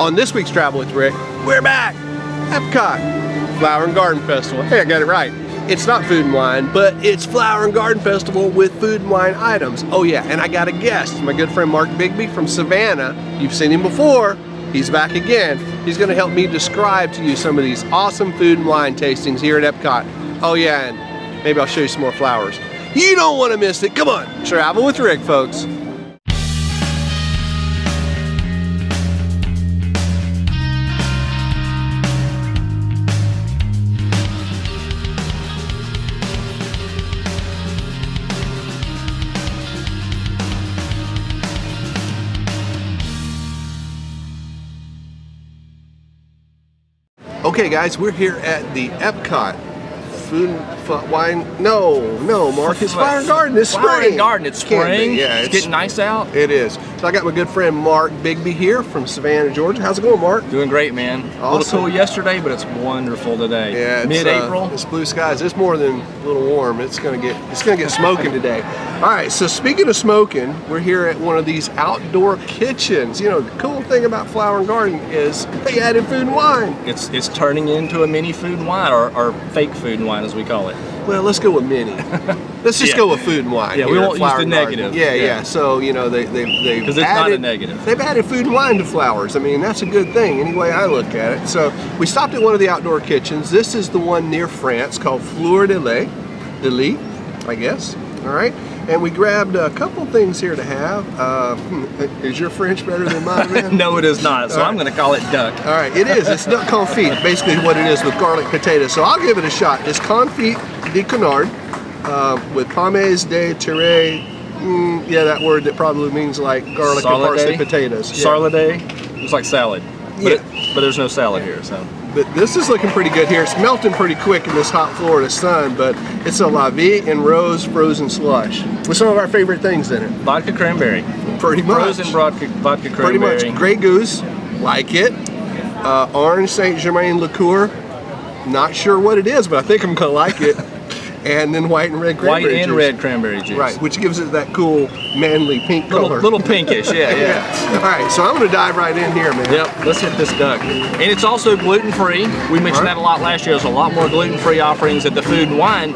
On this week's Travel with Rick, we're back! Epcot Flower and Garden Festival. Hey, I got it right. It's not food and wine, but it's Flower and Garden Festival with food and wine items. Oh yeah, and I got a guest, my good friend Mark Bigby from Savannah. You've seen him before. He's back again. He's gonna help me describe to you some of these awesome food and wine tastings here at Epcot. Oh yeah, and maybe I'll show you some more flowers. You don't wanna miss it. Come on, Travel with Rick, folks. Okay guys, we're here at the Epcot wine. No, Mark, it's Flower and Garden. It's spring. Flower and Garden, it's spring. Yeah, it's getting nice out. It is. So I got my good friend Mark Bigby here from Savannah, Georgia. How's it going, Mark? Doing great, man. Awesome. A little cool yesterday, but it's wonderful today. Yeah, mid-April. It's blue skies. It's more than a little warm. It's gonna get smoking today. All right. So speaking of smoking, we're here at one of these outdoor kitchens. You know, the cool thing about Flower and Garden is they added food and wine. It's turning into a mini food and wine, or fake food and wine as we call it. Well, let's go with mini. Let's just go with food and wine. Yeah, we won't use the negative. Yeah. So you know they because it's not a negative. They've added food and wine to flowers. I mean, that's a good thing any way I look at it. So we stopped at one of the outdoor kitchens. This is the one near France called Fleur de Lis, I guess. All right. And we grabbed a couple things here to have. Is your French better than mine, man? No, it is not. So I'm going to call it duck. All right, it is. It's duck confit, basically what it is with garlic potatoes. So I'll give it a shot. It's confit de canard with pommes de terre. Yeah, that word that probably means like garlic and parsley potatoes. Yeah. Sarlade. It's like salad, but there's no salad here. So. But this is looking pretty good here. It's melting pretty quick in this hot Florida sun, but it's a La Vie and Rose frozen slush with some of our favorite things in it. Vodka cranberry. Pretty much. Frozen vodka cranberry. Pretty much. Grey Goose, like it. Orange Saint Germain liqueur. Not sure what it is, but I think I'm gonna like it. And then white and red cranberry juice. Red cranberry juice. Right, which gives it that cool, manly pink color. Little pinkish, yeah. All right, so I'm going to dive right in here, man. Yep, let's hit this duck. And it's also gluten-free. We mentioned that a lot last year. There's a lot more gluten-free offerings at the Food and Wine.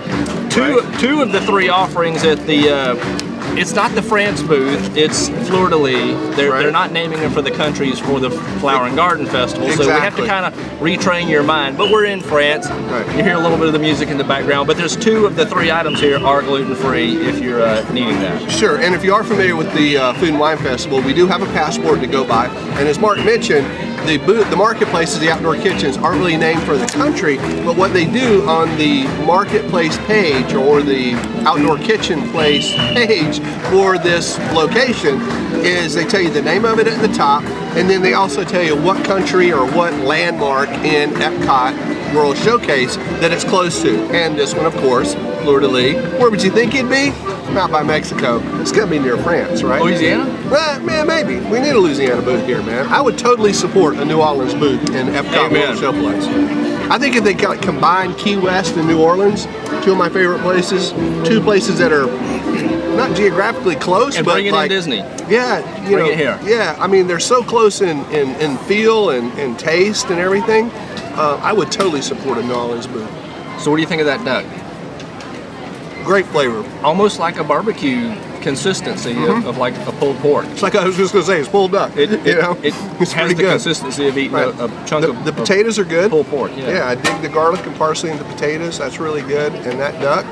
Two of the three offerings at the it's not the France booth, it's Fleur de Lis. They're not naming them for the countries for the Flower and Garden Festival, so we have to kind of retrain your mind. But we're in France. You hear a little bit of the music in the background, but there's two of the three items here are gluten-free if you're needing that. Sure, and if you are familiar with the Food and Wine Festival, we do have a passport to go by, and as Mark mentioned, the marketplaces, the outdoor kitchens, aren't really named for the country, but what they do on the marketplace page or the outdoor kitchen place page for this location is they tell you the name of it at the top, and then they also tell you what country or what landmark in Epcot World Showcase that it's close to. And this one, of course, Fleur de Lis. Where would you think it'd be? Out by Mexico. It's gonna be near France, right? Louisiana? Well, man, maybe. We need a Louisiana booth here, man. I would totally support a New Orleans booth in Epcot World Showplace. I think if they combine Key West and New Orleans, two of my favorite places, two places that are not geographically close, and but bring it like, in Disney. Yeah, bring it here. Yeah, I mean they're so close in feel and taste and everything. I would totally support a New Orleans booth. So what do you think of that duck? Great flavor. Almost like a barbecue consistency of like a pulled pork. It's like I was just going to say, it's pulled duck. It it's has the good. consistency of eating a chunk of the potatoes are good. Pulled pork, Yeah, I dig the garlic and parsley and the potatoes. That's really good. And that duck,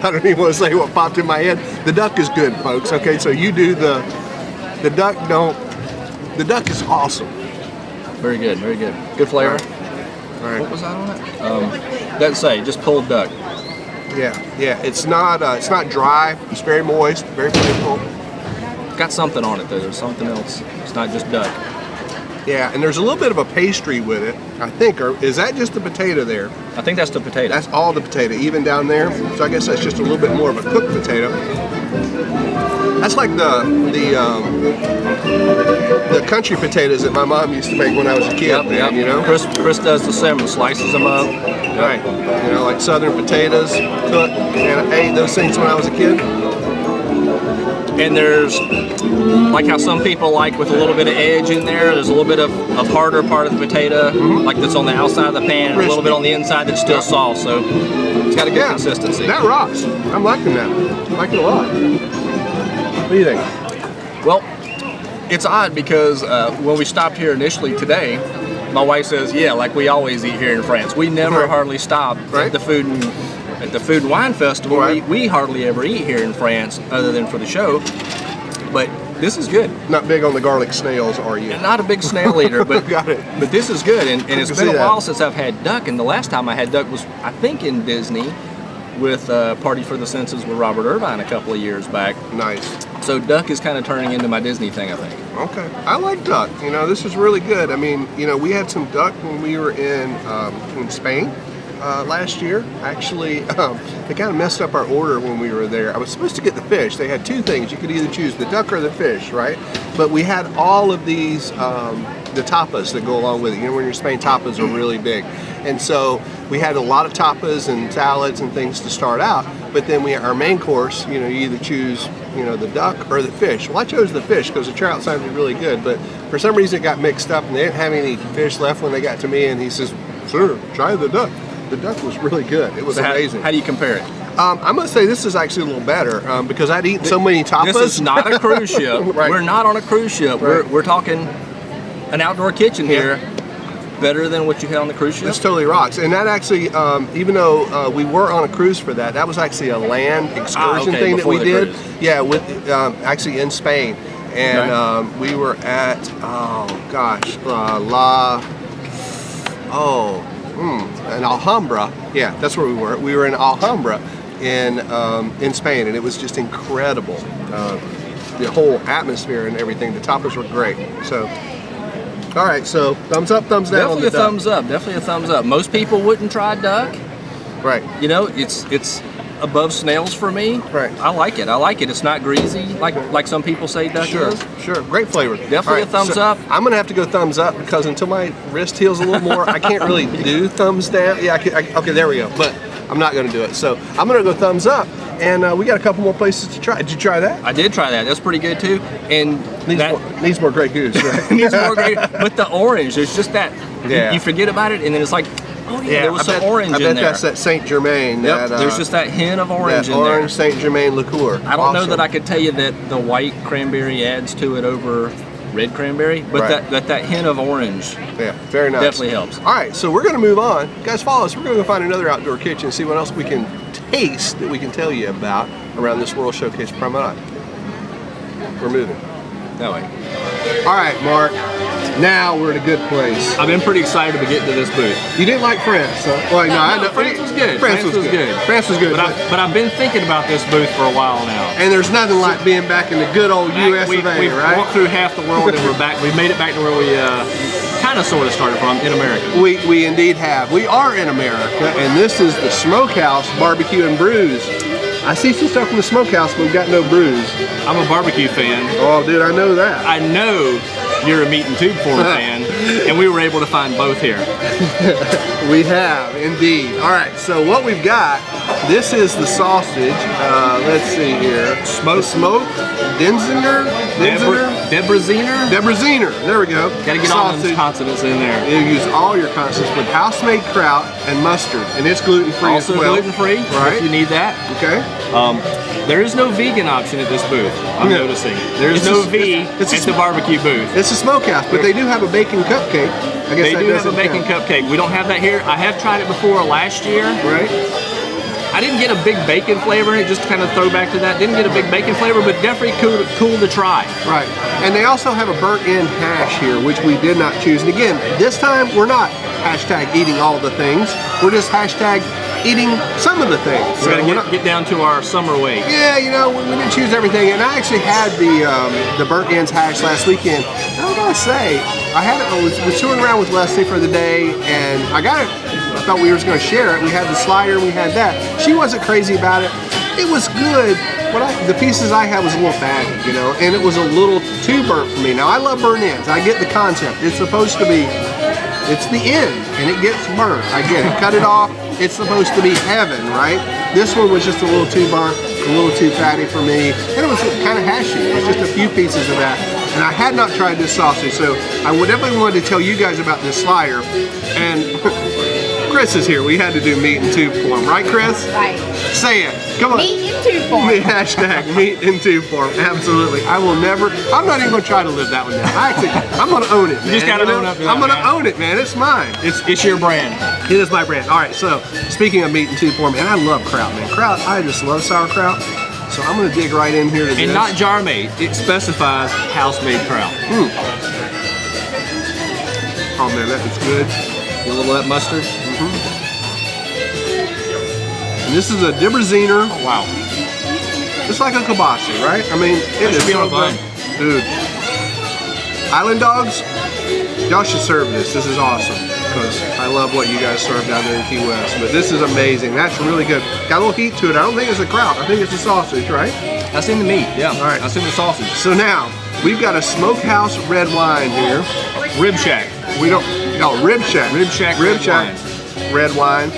I don't even want to say what popped in my head. The duck is good, folks. Okay, so you do the duck. The duck is awesome. Very good, very good. Good flavor. All right. What was that on it? Doesn't say, just pulled duck. Yeah. It's not dry. It's very moist, very flavorful. Got something on it though. There's something else. It's not just duck. Yeah, and there's a little bit of a pastry with it, I think. Or is that just the potato there? I think that's the potato. That's all the potato, even down there. So I guess that's just a little bit more of a cooked potato. That's like the country potatoes that my mom used to make when I was a kid. Yep. You know, Chris does the same, slices them up. Right. You know, like southern potatoes cooked, and I ate those things when I was a kid. And there's, like how some people like with a little bit of edge in there, there's a little bit of harder part of the potato, like that's on the outside of the pan, and a little bit on the inside that's still soft. So it's got a good consistency. That rocks. I'm liking that. I like it a lot. What do you think? Well, it's odd because when we stopped here initially today, my wife says, yeah, like we always eat here in France. We never hardly stop at the food and wine festival. We hardly ever eat here in France other than for the show. But this is good. Not big on the garlic snails, are you? And not a big snail eater, but Got it. But this is good. And it's been a while since I've had duck. And the last time I had duck was, I think, in Disney with Party for the Senses with Robert Irvine a couple of years back. Nice. So duck is kind of turning into my Disney thing, I think. Okay. I like duck. You know, this is really good. I mean, you know, we had some duck when we were in Spain last year. Actually, they kind of messed up our order when we were there. I was supposed to get the fish. They had two things. You could either choose the duck or the fish, right? But we had all of these, the tapas that go along with it. You know, when you're in Spain, tapas are really big. And so we had a lot of tapas and salads and things to start out. But then our main course, you know, you either choose, you know, the duck or the fish. Well, I chose the fish because the trout sounded really good. But for some reason it got mixed up and they didn't have any fish left when they got to me. And he says, sir, try the duck. The duck was really good. It was amazing. How do you compare it? I'm going to say this is actually a little better because I'd eaten so many tapas. This is not a cruise ship. Right. We're not on a cruise ship. Right. We're talking an outdoor kitchen here. Better than what you had on the cruise ship? This totally rocks. And that actually, even though we were on a cruise for that, that was actually a land excursion thing that we did. Cruise. Yeah, with actually in Spain. And we were at, in Alhambra. Yeah, that's where we were. We were in Alhambra in Spain, and it was just incredible. The whole atmosphere and everything. The tapas were great. So. All right, so thumbs up, thumbs down. Definitely a thumbs up. Definitely a thumbs up. Most people wouldn't try duck. Right. You know, it's above snails for me. Right. I like it. I like it. It's not greasy like some people say duck is. Sure. Great flavor. Definitely a thumbs up. I'm gonna have to go thumbs up because until my wrist heals a little more, I can't really do thumbs down. Yeah. Okay. There we go. But I'm not gonna do it. So I'm gonna go thumbs up. And we got a couple more places to try. Did you try that? I did try that. That's pretty good too. And needs more Grey Goose. Right? needs more Grey. But the orange, there's just that. Yeah. You forget about it, and then it's like, oh yeah, there was some orange in there. I bet that's that Saint Germain. Yep. There's just that hint of orange in there. Orange Saint Germain liqueur. I don't know that I could tell you that the white cranberry adds to it over red cranberry, but that hint of orange. Yeah, very nice. Definitely helps. All right, so we're gonna move on. Guys, follow us. We're gonna go find another outdoor kitchen and see what else we can taste that we can tell you about around this World Showcase Promenade. We're moving. That way. All right, Mark. Now we're at a good place. I've been pretty excited to get to this booth. You didn't like France, so I know France was good. France was good. France was good. But I've been thinking about this booth for a while now. And there's nothing like being back in the good old US of A, We've right? walked through half the world and we're back. We made it back to where we kind of sort of started from, in America. We indeed have. We are in America, and this is the Smokehouse Barbecue and Brews. I see some stuff from the Smokehouse, but we've got no brews. I'm a barbecue fan. Oh, dude, I know that. I know you're a meat and tube form fan, and we were able to find both here. We have, indeed. All right, so what we've got, this is the sausage. Let's see here. Smoked Debraziner? Debraziner. There we go. Gotta get all those consonants in there. You use all your consonants with house-made kraut and mustard, and it's gluten-free as well. Also gluten-free, right? If you need that. Okay. There is no vegan option at this booth, I'm noticing. There is no V at the barbecue booth. It's a Smokehouse, but they do have a bacon cupcake. I guess they do have a bacon cupcake. We don't have that here. I have tried it before last year. Right. I didn't get a big bacon flavor in it, just to kind of throw back to that. Didn't get a big bacon flavor, but definitely cool to try. Right. And they also have a burnt-in hash here, which we did not choose. And again, this time we're not hashtag eating all the things. We're just hashtag eating some of the things. We're gonna get down to our summer weight. Yeah, you know, we didn't choose everything. And I actually had the burnt ends hash last weekend. And I gotta say, I was touring around with Leslie for the day, and I thought we were just gonna share it. We had the slider, we had that. She wasn't crazy about it. It was good. The pieces I had was a little fatty, you know, and it was a little too burnt for me. Now I love burnt ends. I get the concept. It's supposed to be, it's the end, and it gets burnt. I get it. Cut it off. It's supposed to be heaven, right? This one was just a little too burnt. a little too fatty for me, and it was kind of hashy. It was just a few pieces of that. And I had not tried this sausage, so I would definitely wanted to tell you guys about this slider. And Chris is here. We had to do meat in tube form, right, Chris? Right. Say it. Come on. Meat in tube form. Hashtag meat in tube form. Absolutely. I will never. I'm not even going to try to live that one down. I'm going to own it, man. You just got to own up to that, I'm going to own it, man. It's mine. It's your brand. It is my brand. All right. So speaking of meat in tube form, and I love kraut, man. Kraut. I just love sauerkraut. So I'm going to dig right in here to this. And not jar made. It specifies house made kraut. Oh man, that is good. A little of that mustard. And this is a Debreciner. Oh, wow. It's like a kielbasa, right? I mean, it is should be so on a bun. good. Dude. Island dogs, y'all should serve this. This is awesome. Because I love what you guys serve down there in Key West. But this is amazing. That's really good. Got a little heat to it. I don't think it's a kraut. I think it's a sausage, right? That's in the meat, yeah. All right. That's in the sausage. So now, we've got a Smokehouse red wine here. Rib Shack. We don't, no, Rib Shack. Rib Shack Red wine.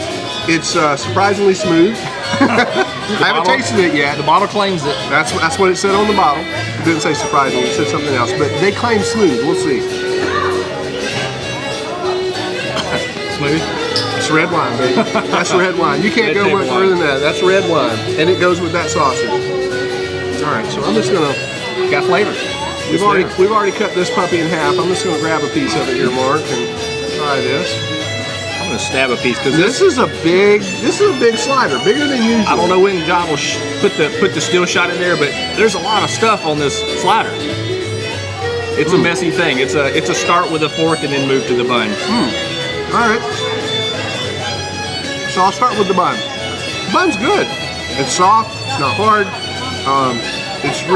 It's surprisingly smooth. I haven't tasted it yet. The bottle claims it. That's what it said on the bottle. It didn't say surprisingly, it said something else. But they claim smooth. We'll see. Smooth. It's red wine, baby. That's red wine. You can't Red go table much wine. further than that. That's red wine. And it goes with that sausage. All right, so I'm just gonna. Got flavor. We've already cut this puppy in half. I'm just gonna grab a piece of it here, Mark, and try this. I'm gonna stab a piece because This is a big slider, bigger than usual. I don't know when John will put the still shot in there, but there's a lot of stuff on this slider. It's a messy thing. It's a start with a fork and then move to the bun. All right. So I'll start with the bun. The bun's good. It's soft. It's not hard. It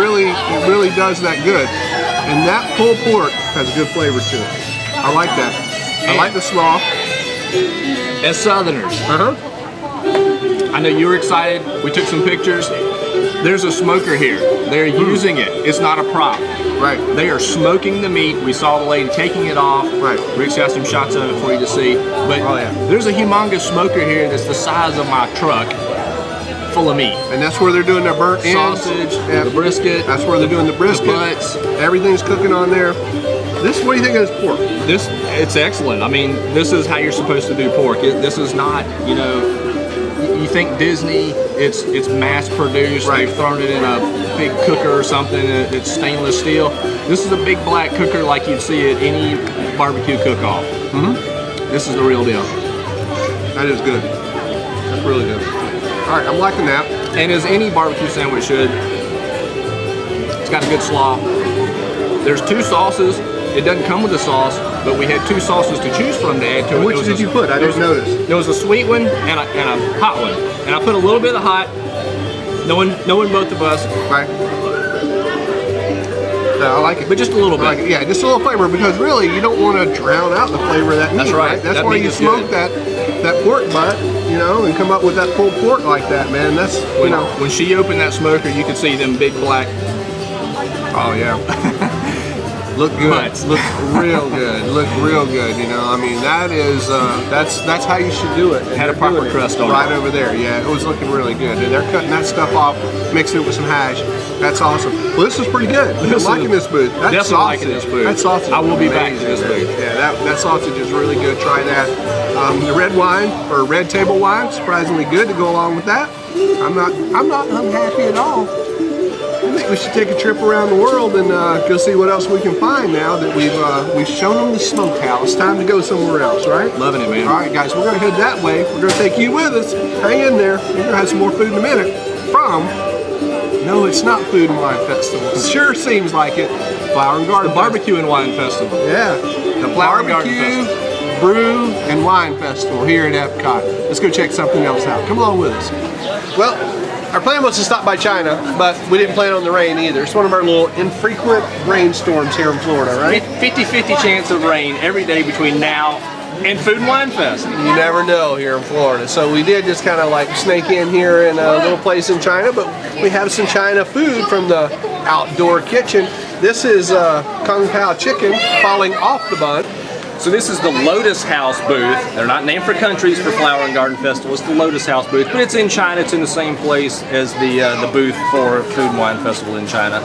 really does that good. And that pulled pork has a good flavor to it. I like that. I like the slaw. As Southerners, I know you were excited. We took some pictures. There's a smoker here. They're using it. It's not a prop. Right. They are smoking the meat. We saw the lady taking it off. Right. Rick's got some shots of it for you to see. But Oh, yeah. there's a humongous smoker here that's the size of my truck, full of meat. And that's where they're doing their burnt ends. Sausage, Yeah. the brisket. That's where they're doing the brisket. The butts. Everything's cooking on there. What do you think of this pork? It's excellent. I mean, this is how you're supposed to do pork. This is not, you think Disney, it's mass produced. Right. They've thrown it in a big cooker or something. It's stainless steel. This is a big black cooker like you'd see at any barbecue cook-off. This is the real deal. That is good. That's really good. All right, I'm liking that. And as any barbecue sandwich should, it's got a good slaw. There's two sauces. It doesn't come with a sauce, but we had two sauces to choose from to add to it. Which did you put? I didn't notice. There was a sweet one and a hot one. And I put a little bit of hot, knowing both of us, Right. Yeah, I like it. but just a little I like bit. it. Yeah, just a little flavor because really you don't want to drown out the flavor of that meat. That's right. That's That why meat you is smoke good. that pork butt, and come up with that pulled pork like that, man. That's When she opened that smoker, you could see them big black. Oh yeah. Look good. Butts. Look real good. Look real good. I mean, that is that's how you should do it. Had a proper Doing it crust on it. right over there. Yeah, it was looking really good. And they're cutting that stuff off, mixing it with some hash. That's awesome. Well, this is pretty good. I'm liking this booth. That Definitely sausage, liking this booth. That sausage. I will is be back to amazing, this man. booth. Yeah, that sausage is really good. Try that. The red wine or red table wine, surprisingly good to go along with that. I'm not unhappy at all. I think we should take a trip around the world and go see what else we can find now that we've shown them the Smokehouse. Time to go somewhere else, right? Loving it, man. All right, guys, we're gonna head that way. We're gonna take you with us. Hang in there. We're gonna have some more food in a minute. No, it's not Food and Wine Festival. It sure seems like it. Flower and Garden. The Barbecue and Wine Festival. Yeah. The Flower and Garden Barbecue, Festival. Brew, and Wine Festival here at Epcot. Let's go check something else out. Come along with us. Well, our plan was to stop by China, but we didn't plan on the rain either. It's one of our little infrequent rainstorms here in Florida, right? 50-50 chance of rain every day between now and Food and Wine Fest. You never know here in Florida. So we did just kind of like snake in here in a little place in China, but we have some China food from the outdoor kitchen. This is Kung Pao chicken falling off the bun. So this is the Lotus House booth. They're not named for countries for Flower and Garden Festival. It's the Lotus House booth, but it's in China. It's in the same place as the booth for Food and Wine Festival in China.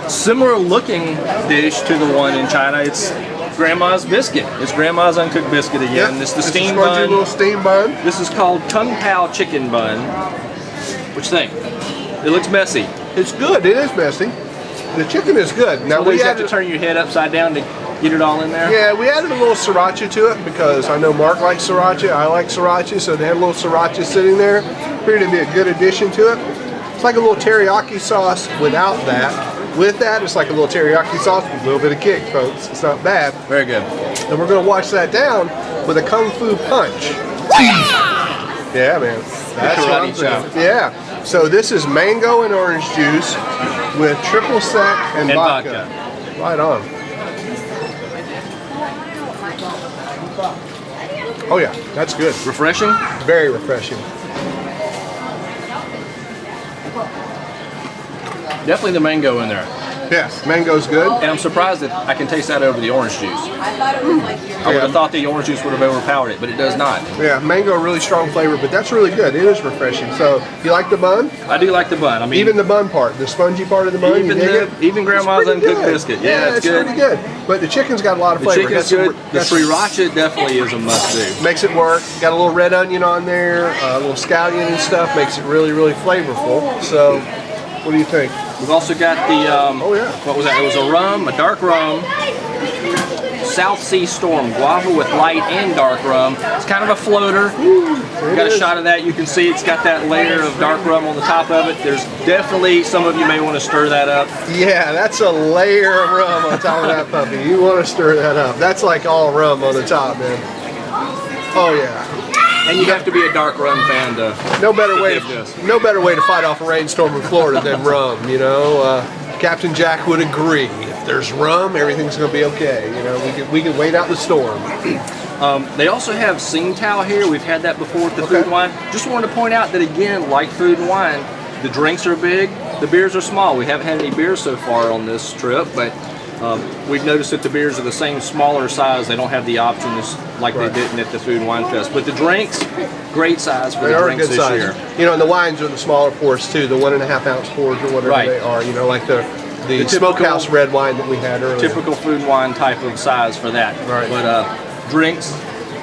Similar looking dish to the one in China. It's Grandma's biscuit. It's Grandma's uncooked biscuit again. Yep. It's the It's steam a spongy bun. little steam bun. This is called Kung Pao chicken bun. What you think? It looks messy. It's good. It is messy. The chicken is good. Now Sometimes we you have added, to turn your head upside down to get it all in there. yeah, we added a little sriracha to it because I know Mark likes sriracha. I like sriracha, so they had a little sriracha sitting there. Figured it'd be a good addition to it. It's like a little teriyaki sauce without that. With that, it's like a little teriyaki sauce with a little bit of kick, folks. It's not bad. Very good. And we're gonna wash that down with a kung fu punch. Yeah, man. That's what I'm karate chop. saying. Yeah. So this is mango and orange juice with triple sec and vodka. Right on. Oh yeah, that's good. Refreshing? Very refreshing. Definitely the mango in there. Yes, mango's good. And I'm surprised that I can taste that over the orange juice. I would have thought the orange juice would have overpowered it, but it does not. Yeah, mango, really strong flavor, but that's really good. It is refreshing. So, you like the bun? I do like the bun. I mean, Even the bun part, the spongy part of the bun, you dig it? even Grandma's It's pretty uncooked good. biscuit. Yeah, it's good. pretty good. But the chicken's got a lot of The flavor. chicken's good. The sriracha definitely is a must-do. Makes it work. Got a little red onion on there, a little scallion and stuff. Makes it really, really flavorful. So, what do you think? We've also got the, Oh, yeah. what was that? It was a rum, a dark rum, South Sea Storm, guava with light and dark rum. It's kind of a floater. Got a shot of that. You can see it's got that layer of dark rum on the top of it. There's definitely, some of you may want to stir that up. Yeah, that's a layer of rum on top of that puppy. You want to stir that up. That's like all rum on the top, man. Oh, yeah. And you have to be a dark rum fan to No better way dig this. to, no better way to fight off a rainstorm in Florida than rum, you know. Captain Jack would agree. If there's rum, everything's going to be okay. You know, we can wait out the storm. They also have Tsingtao here. We've had that before with the Okay. Food and Wine. Just wanted to point out that again, like Food and Wine, the drinks are big, the beers are small. We haven't had any beers so far on this trip, but we've noticed that the beers are the same smaller size. They don't have the options like Right. they didn't at the Food and Wine Fest. But the drinks, great size for They the are a drinks good this size. year. You know, and the wines are the smaller pours too, the 1.5 ounce pours or whatever Right. they are. You know, like the typical- Smokehouse red wine that we had earlier. Typical Food and Wine type of size for that. Right. But drinks,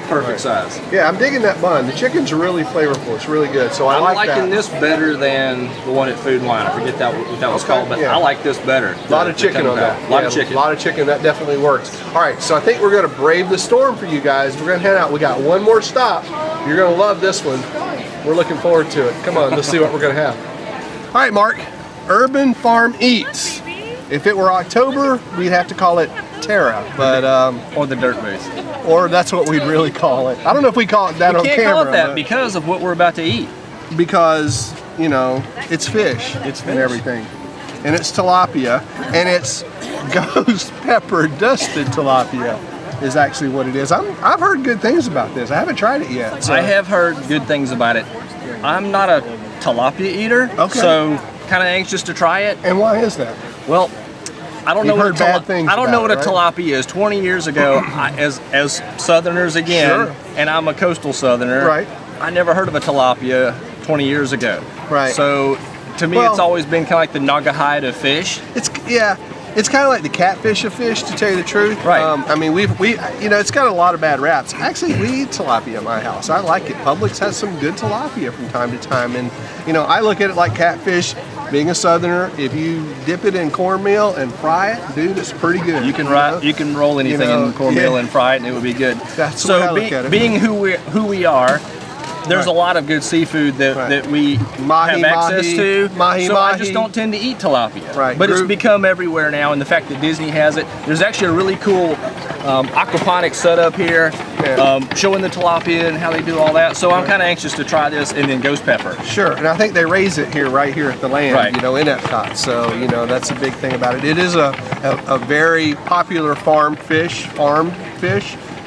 perfect size. Yeah, I'm digging that bun. The chicken's really flavorful. It's really good. So I I'm like liking that. this better than the one at Food and Wine. I forget that what that was Okay, called, but yeah. I like this better. A lot of chicken on that. A lot Yeah, of chicken. A lot of chicken. That definitely works. All right, so I think we're going to brave the storm for you guys. We're going to head out. We got one more stop. You're going to love this one. We're looking forward to it. Come on, let's see what we're going to have. All right, Mark. Urban Farm Eats. If it were October, we'd have to call it Terra, but Or the dirt booth. or that's what we'd really call it. I don't know if we call it that on Can't camera. call it that but- because of what we're about to eat. because you know it's fish, It's and fish. everything, and it's tilapia, and it's ghost pepper dusted tilapia is actually what it is. I've heard good things about this. I haven't tried it yet. So. I have heard good things about it. I'm not a tilapia eater, Okay. so kind of anxious to try it. And why is that? Well, I don't You've know heard what bad things I don't know about what it, a right? tilapia is. 20 years ago, as Southerners again, Sure. and I'm a coastal Southerner. Right. I never heard of a tilapia 20 years ago. Right. So to me, Well- it's always been kind of like the nagahide of fish. It's kind of like the catfish of fish, to tell you the truth. Right. I mean, we you know, it's got a lot of bad raps. Actually, we eat tilapia at my house. I like it. Publix has some good tilapia from time to time, and you know, I look at it like catfish. Being a Southerner, if you dip it in cornmeal and fry it, dude, it's pretty good. You can know? you can roll anything know, in cornmeal yeah. and fry it, and it would be good. That's the so way I look at it. being who we are, there's a lot of good seafood that, Right. that we Mahi, have access mahi, to. mahi, so I mahi. just don't tend to eat tilapia. Right. But it's Group- become everywhere now, and the fact that Disney has it, there's actually a really cool aquaponics setup here, Yeah. showing the tilapia and how they do all that. So I'm kind of anxious to try this, and then ghost pepper. Sure, and I think they raise it here, right here at the land, Right. you know, in Epcot. So, you know, that's a big thing about it. It is a very popular farmed fish,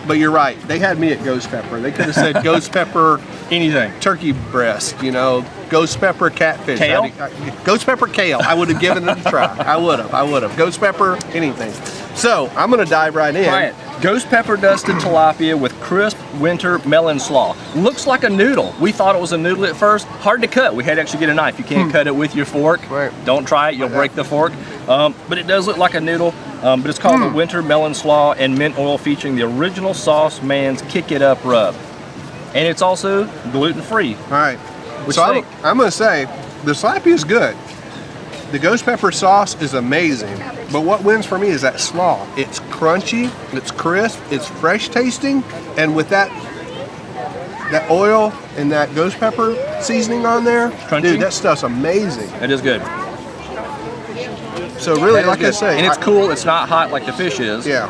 but you're right. They had me at ghost pepper. They could have said ghost pepper Anything. turkey breast, you know, ghost pepper catfish. Kale? Ghost pepper kale. I would have given it a try. I would have. Ghost pepper, anything. So, I'm going to dive right in. Try it. Ghost pepper dusted tilapia with crisp winter melon slaw. Looks like a noodle. We thought it was a noodle at first. Hard to cut. We had to actually get a knife. You can't cut it with your fork. Right. Don't try it. You'll break the fork. But it does look like a noodle. But it's called the winter melon slaw and mint oil, featuring the original Sauce Man's Kick It Up rub. And it's also gluten-free. All right. Which So I'm going to say the tilapia is good. The ghost pepper sauce is amazing, but what wins for me is that slaw. It's crunchy, it's crisp, it's fresh tasting, and with that oil and that ghost pepper seasoning on there, Crunchy. dude, that stuff's amazing. It is good. So really, That is like I good. say, and it's cool. It's not hot like the fish is. Yeah,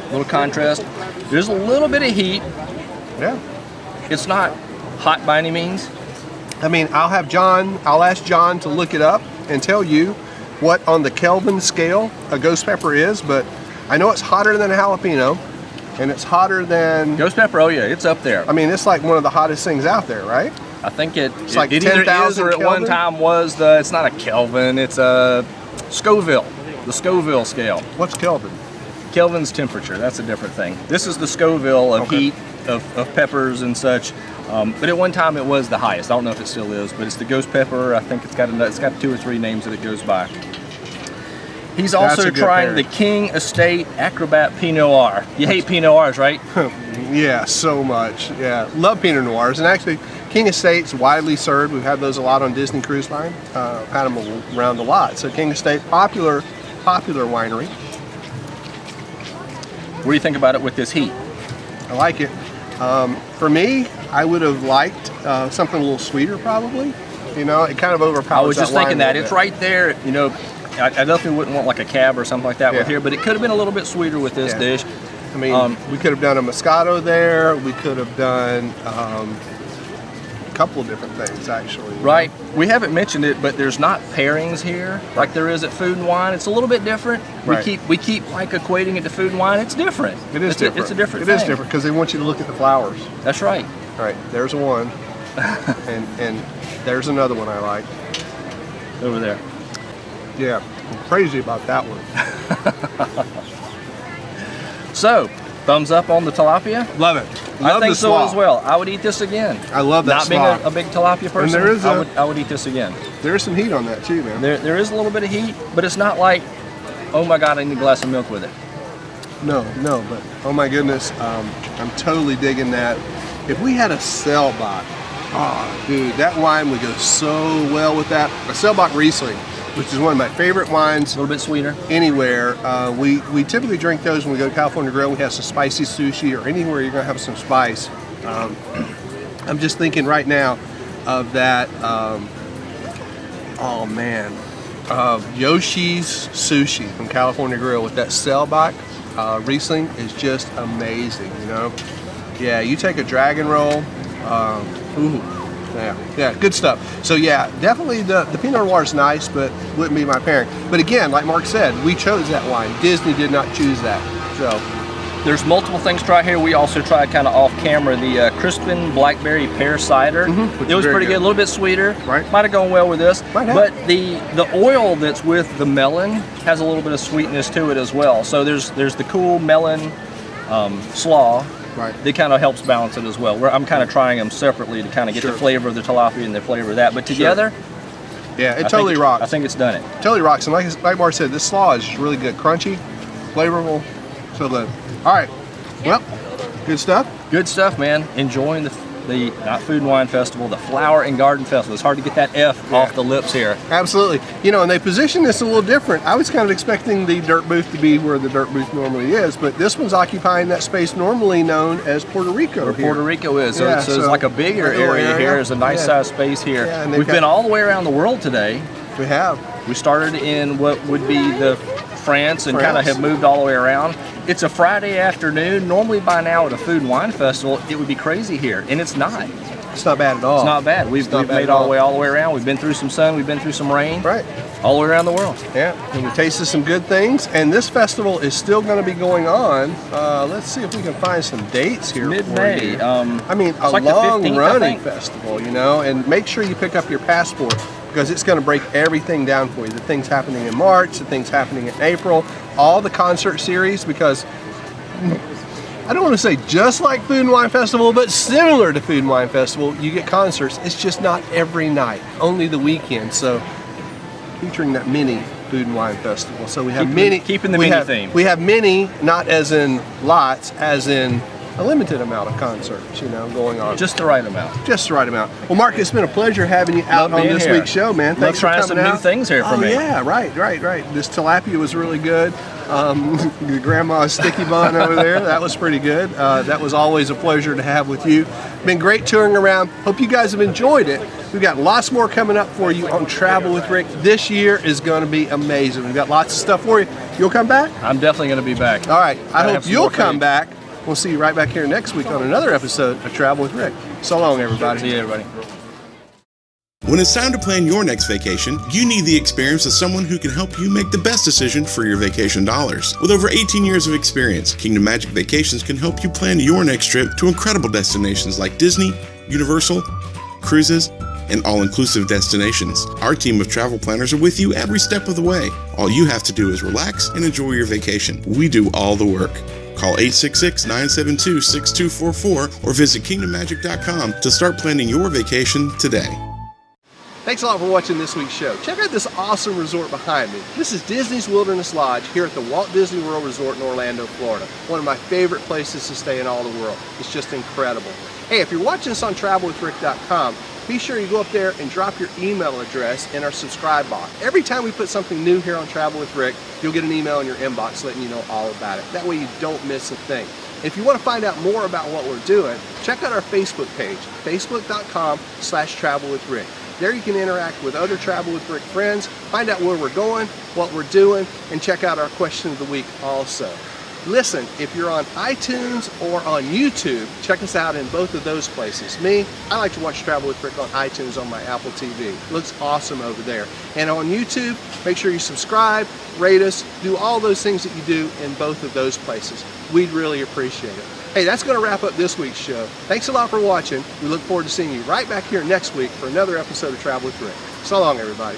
Little contrast. There's a little bit of heat. yeah. It's not hot by any means. I mean, I'll ask John to look it up and tell you what on the Kelvin scale a ghost pepper is, but I know it's hotter than a jalapeno, and it's hotter than, Ghost pepper, oh yeah, it's up there. I mean, it's like one of the hottest things out there, right? I think it's like it either is 10,000 or at one Kelvin? time was the, it's not a Kelvin, it's a Scoville, the Scoville scale. What's Kelvin? Kelvin's temperature, that's a different thing. This is the Scoville of Okay. heat, of peppers and such. But at one time it was the highest. I don't know if it still is, but it's the ghost pepper. I think it's got 2 or 3 names that it goes by. He's That's also a good trying pairing. the King Estate Acrobat Pinot Noir. You hate Pinot Noirs, right? Yeah, so much. Yeah, love Pinot Noirs. And actually, King Estate's widely served. We've had those a lot on Disney Cruise Line. Had them around a lot. So King Estate, popular winery. What do you think about it with this heat? I like it. For me, I would have liked something a little sweeter, probably. You know, it kind of overpowers. I was just that thinking wine that. a It's little right there, you know, I definitely wouldn't want like a cab or something like that with Yeah. here, but it could have been a little bit sweeter with this Yeah. dish. bit. I mean, we could have done a Moscato there. We could have done a couple of different things, actually. Right. We haven't mentioned it, but there's not pairings here like there is at Food and Wine. It's a little bit different. Right. We keep like equating it to Food and Wine. It's different. It is different. It's a different It is thing. different because they want you to look at the flowers. That's right. All right, there's one, and there's another one I like. Over there. Yeah, I'm crazy about that one. So, thumbs up on the tilapia? Love it. I Love think the so slaw. as well. I would eat this again. I love that Not being slaw. a big tilapia person, there is I would eat this again. There's some heat on that too, man. There is a little bit of heat, but it's not like, oh my God, I need a glass of milk with it. No, but oh my goodness, I'm totally digging that. If we had a Selbach, oh dude, that wine would go so well with that. A Selbach Riesling, which is one of my favorite wines A little bit sweeter. anywhere. We typically drink those when we go to California Grill. We have some spicy sushi or anywhere you're gonna have some spice. I'm just thinking right now of that, oh man, Yoshi's Sushi from California Grill with that Selbach Riesling is just amazing, you know? Yeah, you take a dragon roll, ooh, yeah, good stuff. So yeah, definitely the Pinot Noir is nice, but wouldn't be my pairing. But again, like Mark said, we chose that wine. Disney did not choose that. So There's multiple things to try here. We also tried kind of off camera the Crispin Blackberry Pear Cider. which It was is very pretty good, good. a little bit sweeter. Right. Might have gone well with this. Might have. But the oil that's with the melon has a little bit of sweetness to it as well. So there's the cool melon slaw. Right. That kind of helps balance it as well. I'm kind of trying them separately to kind of get Sure. the flavor of the tilapia and the flavor of that. But together, yeah, it I totally think, rocks. I think it's done it. Totally rocks. And like Mark said, this slaw is really good, crunchy, flavorful. So good. All right. Well, good stuff. Good stuff, man. Enjoying the not Food and Wine Festival, the Flower and Garden Festival. It's hard to get that F off the lips here. Absolutely. You know, and they position this a little different. I was kind of expecting the dirt booth to be where the dirt booth normally is, but this one's occupying that space normally known as Puerto Rico. Where Puerto Rico is. So, Yeah, so it's so like a bigger a little area area. here. There's a nice Yeah. sized space here. Yeah, and they've We've been got- all the way around the world today. We have. We started in what would be the France and kind of France. have moved all the way around. It's a Friday afternoon. Normally by now at a Food and Wine Festival, it would be crazy here, and it's not. It's not bad at all. It's not bad. We've not bad made at all all. the way around. We've been through some sun. We've been through some rain. Right. All the way around the world. Yeah. And we tasted some good things, and this festival is still going to be going on. Let's see if we can find some dates here. Mid-May. For you. I mean, a like the 15th, I long-running think. festival, you know, and make sure you pick up your passport because it's going to break everything down for you. The things happening in March, the things happening in April, all the concert series, because I don't want to say just like Food and Wine Festival, but similar to Food and Wine Festival. You get concerts. It's just not every night, only the weekend. So featuring that mini Food and Wine Festival. So we have keeping the mini theme. We have many, not as in lots, as in a limited amount of concerts, going on. Just the right amount. Just the right amount. Well, Mark, it's been a pleasure having you out on this week's show, man. Thanks for coming out. Trying some new things here for me. Yeah, right. This tilapia was really good. Your grandma's sticky bun over there, that was pretty good. That was always a pleasure to have with you. Been great touring around. Hope you guys have enjoyed it. We've got lots more coming up for you on Travel with Rick. This year is going to be amazing. We've got lots of stuff for you. You'll come back? I'm definitely going to be back. All right. I hope you'll come back. We'll see you right back here next week on another episode of Travel with Rick. So long, everybody. See you, everybody. When it's time to plan your next vacation, you need the experience of someone who can help you make the best decision for your vacation dollars. With over 18 years of experience, Kingdom Magic Vacations can help you plan your next trip to incredible destinations like Disney, Universal, cruises, and all-inclusive destinations. Our team of travel planners are with you every step of the way. All you have to do is relax and enjoy your vacation. We do all the work. Call 866-972-6244 or visit kingdommagic.com to start planning your vacation today. Thanks a lot for watching this week's show. Check out this awesome resort behind me. This is Disney's Wilderness Lodge here at the Walt Disney World Resort in Orlando, Florida. One of my favorite places to stay in all the world. It's just incredible. Hey, if you're watching this on travelwithrick.com, be sure you go up there and drop your email address in our subscribe box. Every time we put something new here on Travel with Rick, you'll get an email in your inbox letting you know all about it. That way you don't miss a thing. If you want to find out more about what we're doing, check out our Facebook page, facebook.com/travelwithrick. There you can interact with other Travel with Rick friends, find out where we're going, what we're doing, and check out our question of the week also. Listen, if you're on iTunes or on YouTube, check us out in both of those places. I like to watch Travel with Rick on iTunes on my Apple TV. It looks awesome over there. And on YouTube, make sure you subscribe, rate us, do all those things that you do in both of those places. We'd really appreciate it. Hey, that's going to wrap up this week's show. Thanks a lot for watching. We look forward to seeing you right back here next week for another episode of Travel with Rick. So long, everybody.